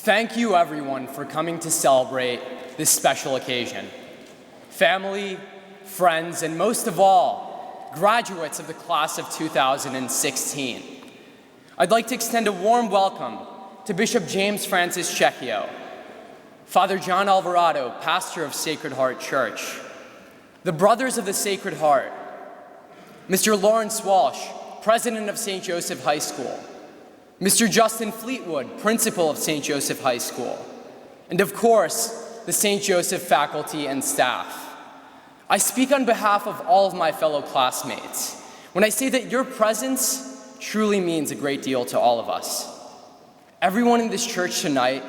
Thank you, everyone, for coming to celebrate this special occasion. Family, friends, and most of all, graduates of the class of 2016. I'd like to extend a warm welcome to Bishop James Francis Checchio, Father John Alvarado, pastor of Sacred Heart Church, the Brothers of the Sacred Heart, Mr. Lawrence Walsh, president of St. Joseph High School, Mr. Justin Fleetwood, principal of St. Joseph High School, and of course, the St. Joseph faculty and staff. I speak on behalf of all of my fellow classmates when I say that your presence truly means a great deal to all of us. Everyone in this church tonight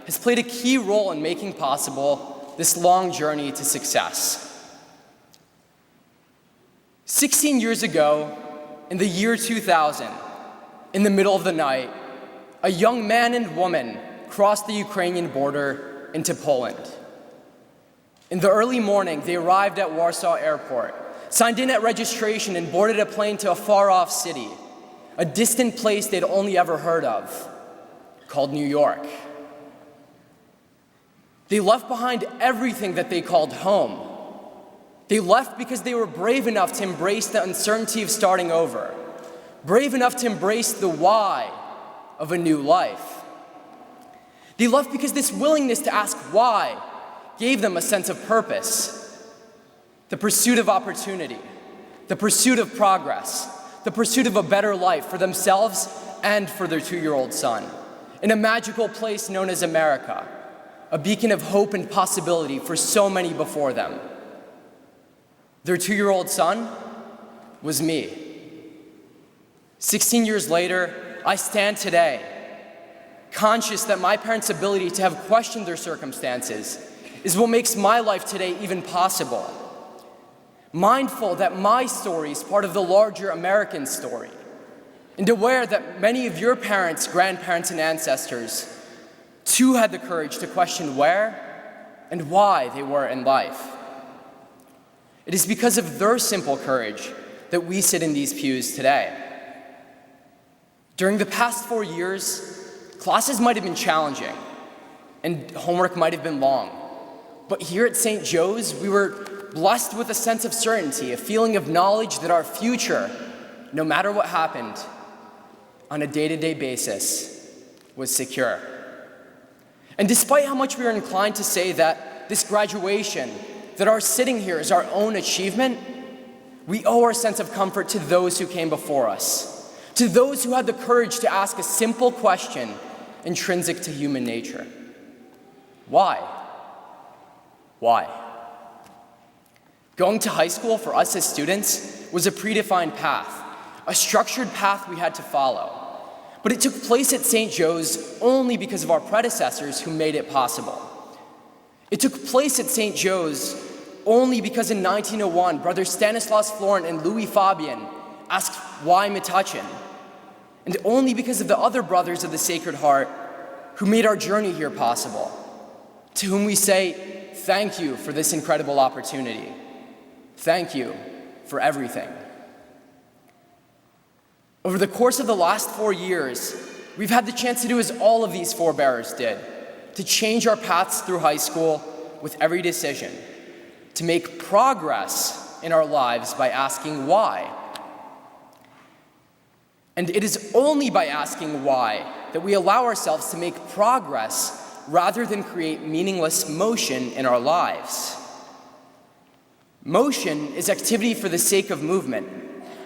has played a key role in making possible this long journey to success. 16 years ago, in the year 2000, in the middle of the night, a young man and woman crossed the Ukrainian border into Poland. In the early morning, they arrived at Warsaw Airport, signed in at registration, and boarded a plane to a far-off city, a distant place they'd only ever heard of, called New York. They left behind everything that they called home. They left because they were brave enough to embrace the uncertainty of starting over, brave enough to embrace the why of a new life. They left because this willingness to ask why gave them a sense of purpose, the pursuit of opportunity, the pursuit of progress, the pursuit of a better life for themselves and for their 2-year-old son, in a magical place known as America, a beacon of hope and possibility for so many before them. Their 2-year-old son was me. 16 years later, I stand today, conscious that my parents' ability to have questioned their circumstances is what makes my life today even possible. Mindful that my story is part of the larger American story, and aware that many of your parents, grandparents, and ancestors too had the courage to question where and why they were in life. It is because of their simple courage that we sit in these pews today. During the past 4 years, classes might have been challenging, and homework might have been long. But here at St. Joe's, we were blessed with a sense of certainty, a feeling of knowledge that our future, no matter what happened, on a day-to-day basis, was secure. And despite how much we are inclined to say that this graduation, that our sitting here is our own achievement, we owe our sense of comfort to those who came before us, to those who had the courage to ask a simple question intrinsic to human nature. Why? Why? Going to high school for us as students was a predefined path, a structured path we had to follow. But it took place at St. Joe's only because of our predecessors who made it possible. It took place at St. Joe's only because in 1901, Brothers Stanislas Florent and Louis Fabian asked why Metuchen, and only because of the other brothers of the Sacred Heart who made our journey here possible, to whom we say thank you for this incredible opportunity. Thank you for everything. Over the course of the last 4 years, we've had the chance to do as all of these forebearers did, to change our paths through high school with every decision, to make progress in our lives by asking why. And it is only by asking why that we allow ourselves to make progress rather than create meaningless motion in our lives. Motion is activity for the sake of movement,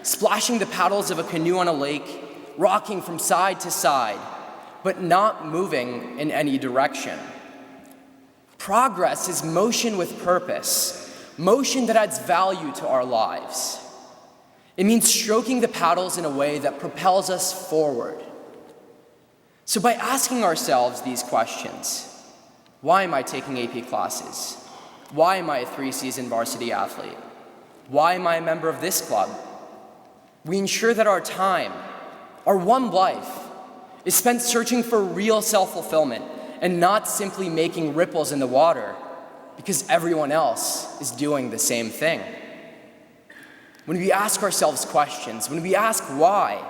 splashing the paddles of a canoe on a lake, rocking from side to side, but not moving in any direction. Progress is motion with purpose, motion that adds value to our lives. It means stroking the paddles in a way that propels us forward. So by asking ourselves these questions, why am I taking AP classes? Why am I a 3-season varsity athlete? Why am I a member of this club? We ensure that our time, our one life, is spent searching for real self-fulfillment and not simply making ripples in the water because everyone else is doing the same thing. When we ask ourselves questions, when we ask why,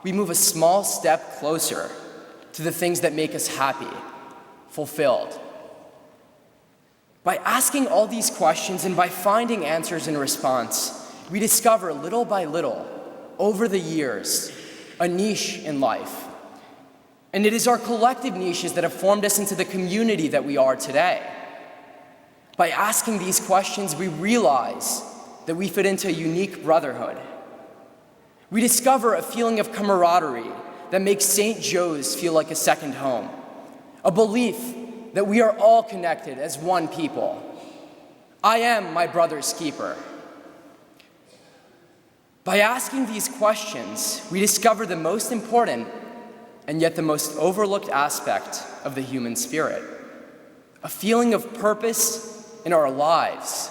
we move a small step closer to the things that make us happy, fulfilled. By asking all these questions and by finding answers in response, we discover little by little, over the years, a niche in life. And it is our collective niches that have formed us into the community that we are today. By asking these questions, we realize that we fit into a unique brotherhood. We discover a feeling of camaraderie that makes St. Joe's feel like a second home, a belief that we are all connected as one people. I am my brother's keeper. By asking these questions, we discover the most important and yet the most overlooked aspect of the human spirit, a feeling of purpose in our lives,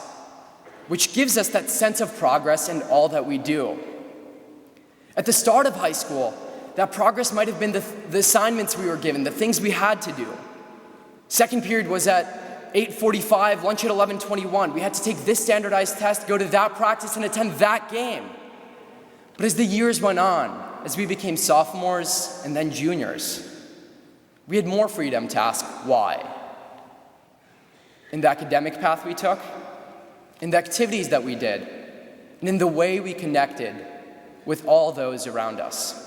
which gives us that sense of progress in all that we do. At the start of high school, that progress might have been the assignments we were given, the things we had to do. Second period was at 8:45, lunch at 11:21. We had to take this standardized test, go to that practice, and attend that game. But as the years went on, as we became sophomores and then juniors, we had more freedom to ask why. In the academic path we took, in the activities that we did, and in the way we connected with all those around us.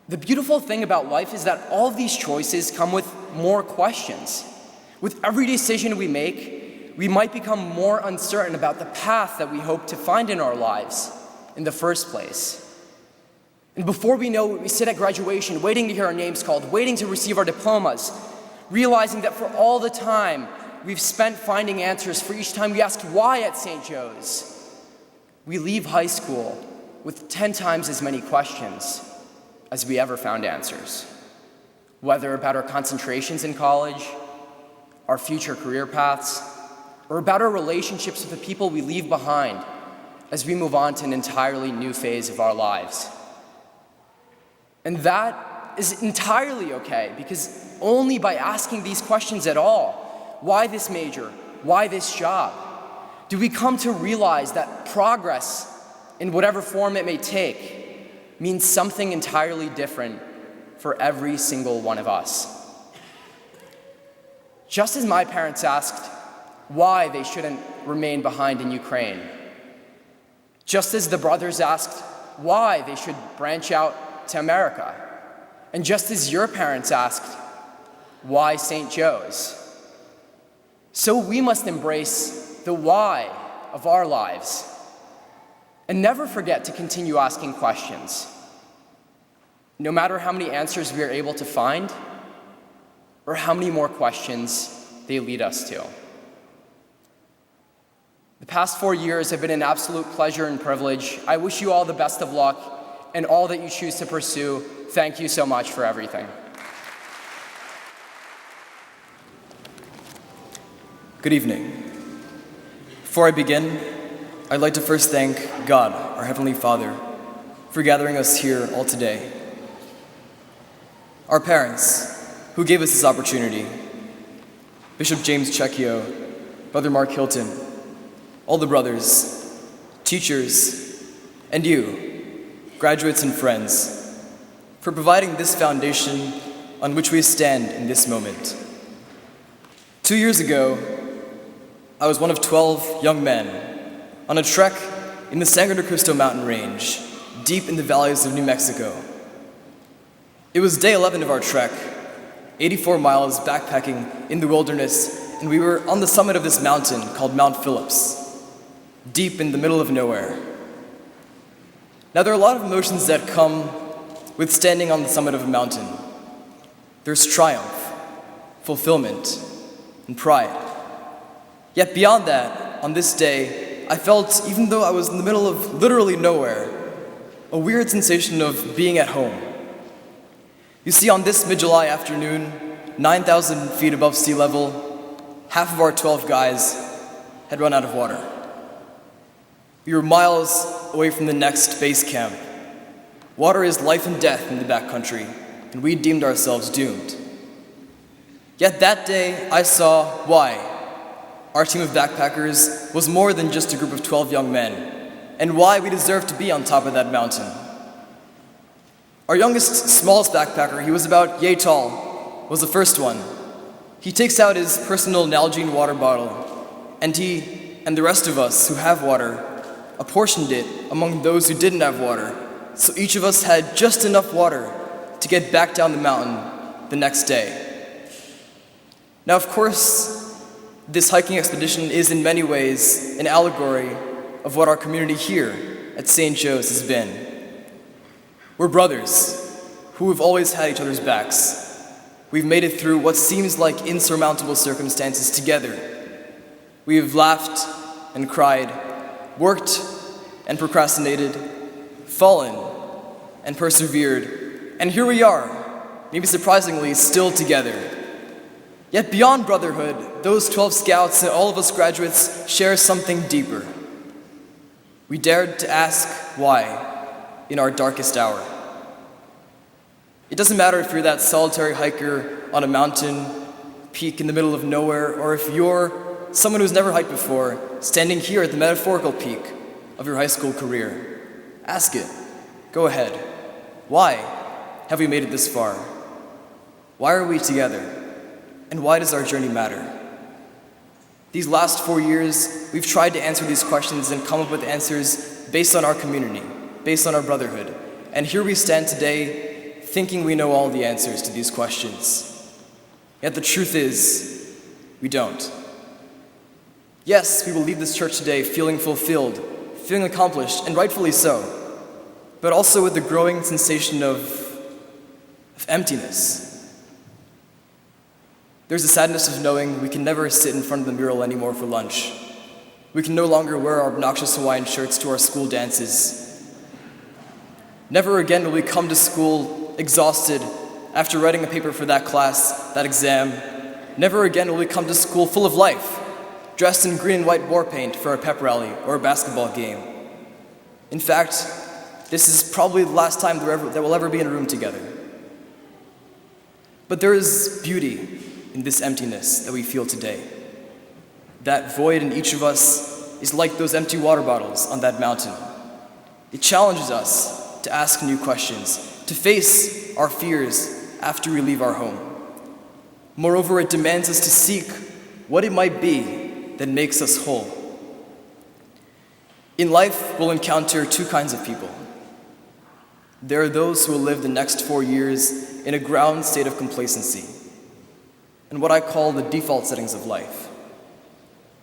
The beautiful thing about life is that all of these choices come with more questions. With every decision we make, we might become more uncertain about the path that we hope to find in our lives in the first place. And before we know it, we sit at graduation, waiting to hear our names called, waiting to receive our diplomas, realizing that for all the time we've spent finding answers for each time we asked why at St. Joe's, we leave high school with 10 times as many questions as we ever found answers. Whether about our concentrations in college, our future career paths, or about our relationships with the people we leave behind as we move on to an entirely new phase of our lives. And that is entirely okay, because only by asking these questions at all, why this major, why this job, do we come to realize that progress, in whatever form it may take, means something entirely different for every single one of us. Just as my parents asked why they shouldn't remain behind in Ukraine, just as the brothers asked why they should branch out to America, and just as your parents asked why St. Joe's, so we must embrace the why of our lives and never forget to continue asking questions, no matter how many answers we are able to find or how many more questions they lead us to. The past 4 years have been an absolute pleasure and privilege. I wish you all the best of luck and all that you choose to pursue. Thank you so much for everything. Good evening. Before I begin, I'd like to first thank God, our Heavenly Father, for gathering us here all today. Our parents, who gave us this opportunity, Bishop James Checchio, Brother Mark Hilton, all the brothers, teachers, and you, graduates and friends, for providing this foundation on which we stand in this moment. 2 years ago, I was one of 12 young men on a trek in the Sangre de Cristo mountain range, deep in the valleys of New Mexico. It was day 11 of our trek, 84 miles backpacking in the wilderness, and we were on the summit of this mountain called Mount Phillips, deep in the middle of nowhere. Now, there are a lot of emotions that come with standing on the summit of a mountain. There's triumph, fulfillment, and pride. Yet beyond that, on this day, I felt, even though I was in the middle of literally nowhere, a weird sensation of being at home. You see, on this mid-July afternoon, 9,000 feet above sea level, half of our 12 guys had run out of water. We were miles away from the next base camp. Water is life and death in the backcountry, and we deemed ourselves doomed. Yet that day, I saw why our team of backpackers was more than just a group of 12 young men, and why we deserved to be on top of that mountain. Our youngest, smallest backpacker, he was about yay tall, was the first one. He takes out his personal Nalgene water bottle, and he and the rest of us who have water apportioned it among those who didn't have water, so each of us had just enough water to get back down the mountain the next day. Now, of course, this hiking expedition is in many ways an allegory of what our community here at St. Joe's has been. We're brothers who have always had each other's backs. We've made it through what seems like insurmountable circumstances together. We have laughed and cried, worked and procrastinated, fallen and persevered, and here we are, maybe surprisingly, still together. Yet beyond brotherhood, those 12 scouts and all of us graduates share something deeper. We dared to ask why in our darkest hour. It doesn't matter if you're that solitary hiker on a mountain peak in the middle of nowhere, or if you're someone who's never hiked before, standing here at the metaphorical peak of your high school career. Ask it. Go ahead. Why have we made it this far? Why are we together? And why does our journey matter? These last 4 years, we've tried to answer these questions and come up with answers based on our community, based on our brotherhood. And here we stand today thinking we know all the answers to these questions. Yet the truth is, we don't. Yes, we will leave this church today feeling fulfilled, feeling accomplished, and rightfully so, but also with the growing sensation of emptiness. There's a sadness of knowing we can never sit in front of the mural anymore for lunch. We can no longer wear our obnoxious Hawaiian shirts to our school dances. Never again will we come to school exhausted after writing a paper for that class, that exam. Never again will we come to school full of life, dressed in green and white war paint for a pep rally or a basketball game. In fact, this is probably the last time that we'll ever be in a room together. But there is beauty in this emptiness that we feel today. That void in each of us is like those empty water bottles on that mountain. It challenges us to ask new questions, to face our fears after we leave our home. Moreover, it demands us to seek what it might be that makes us whole. In life, we'll encounter two kinds of people. There are those who will live the next 4 years in a ground state of complacency, and what I call the default settings of life.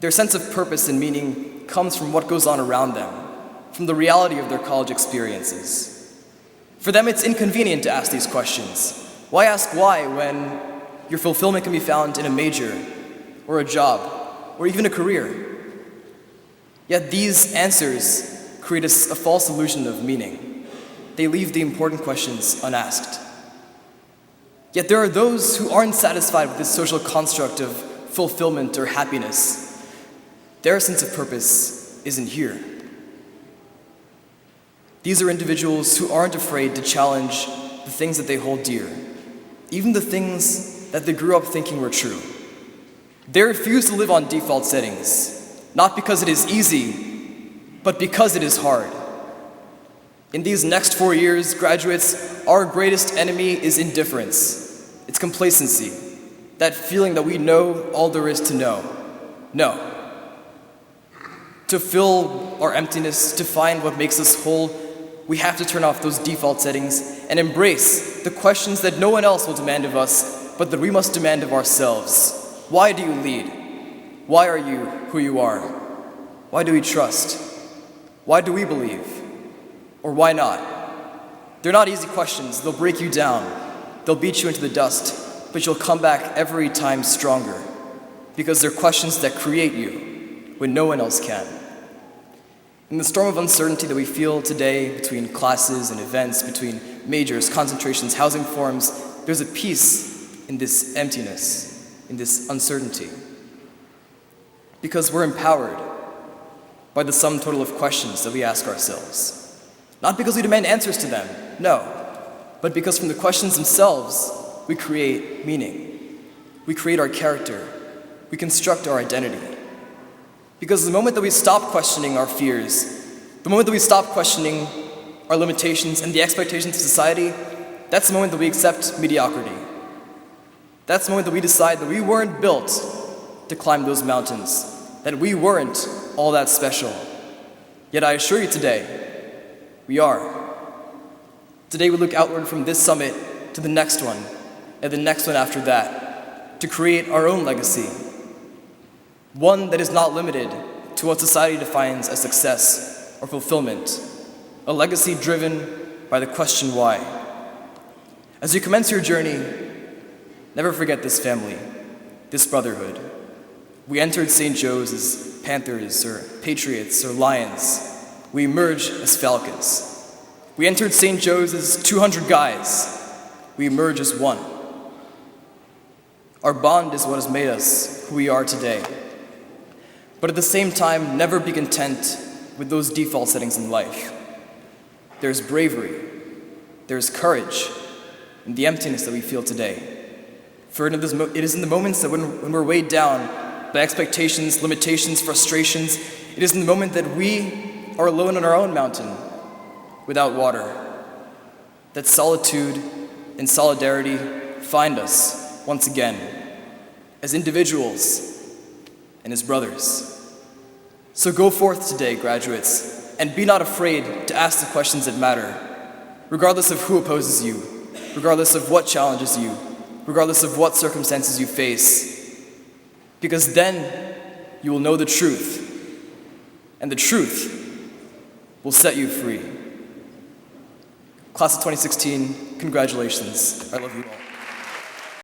Their sense of purpose and meaning comes from what goes on around them, from the reality of their college experiences. For them, it's inconvenient to ask these questions. Why ask why when your fulfillment can be found in a major, or a job, or even a career? Yet these answers create a false illusion of meaning. They leave the important questions unasked. Yet there are those who aren't satisfied with this social construct of fulfillment or happiness. Their sense of purpose isn't here. These are individuals who aren't afraid to challenge the things that they hold dear, even the things that they grew up thinking were true. They refuse to live on default settings, not because it is easy, but because it is hard. In these next 4 years, graduates, our greatest enemy is indifference. It's complacency, that feeling that we know all there is to know. No. To fill our emptiness, to find what makes us whole, we have to turn off those default settings and embrace the questions that no one else will demand of us, but that we must demand of ourselves. Why do you lead? Why are you who you are? Why do we trust? Why do we believe? Or why not? They're not easy questions. They'll break you down. They'll beat you into the dust, but you'll come back every time stronger, because they're questions that create you when no one else can. In the storm of uncertainty that we feel today between classes and events, between majors, concentrations, housing forums, there's a peace in this emptiness, in this uncertainty. Because we're empowered by the sum total of questions that we ask ourselves. Not because we demand answers to them, no, but because from the questions themselves, we create meaning. We create our character. We construct our identity. Because the moment that we stop questioning our fears, the moment that we stop questioning our limitations and the expectations of society, that's the moment that we accept mediocrity. That's the moment that we decide that we weren't built to climb those mountains, that we weren't all that special. Yet I assure you today, we are. Today we look outward from this summit to the next one, and the next one after that, to create our own legacy. One that is not limited to what society defines as success or fulfillment. A legacy driven by the question why. As you commence your journey, never forget this family, this brotherhood. We entered St. Joe's as Panthers or Patriots or Lions. We emerge as Falcons. We entered St. Joe's as 200 guys. We emerge as one. Our bond is what has made us who we are today. But at the same time, never be content with those default settings in life. There's bravery, there's courage, in the emptiness that we feel today. For it is in the moments that when we're weighed down by expectations, limitations, frustrations, it is in the moment that we are alone on our own mountain, without water, that solitude and solidarity find us once again, as individuals and as brothers. So go forth today, graduates, and be not afraid to ask the questions that matter, regardless of who opposes you, regardless of what challenges you, regardless of what circumstances you face, because then you will know the truth, and the truth will set you free. Class of 2016, congratulations. I love you all.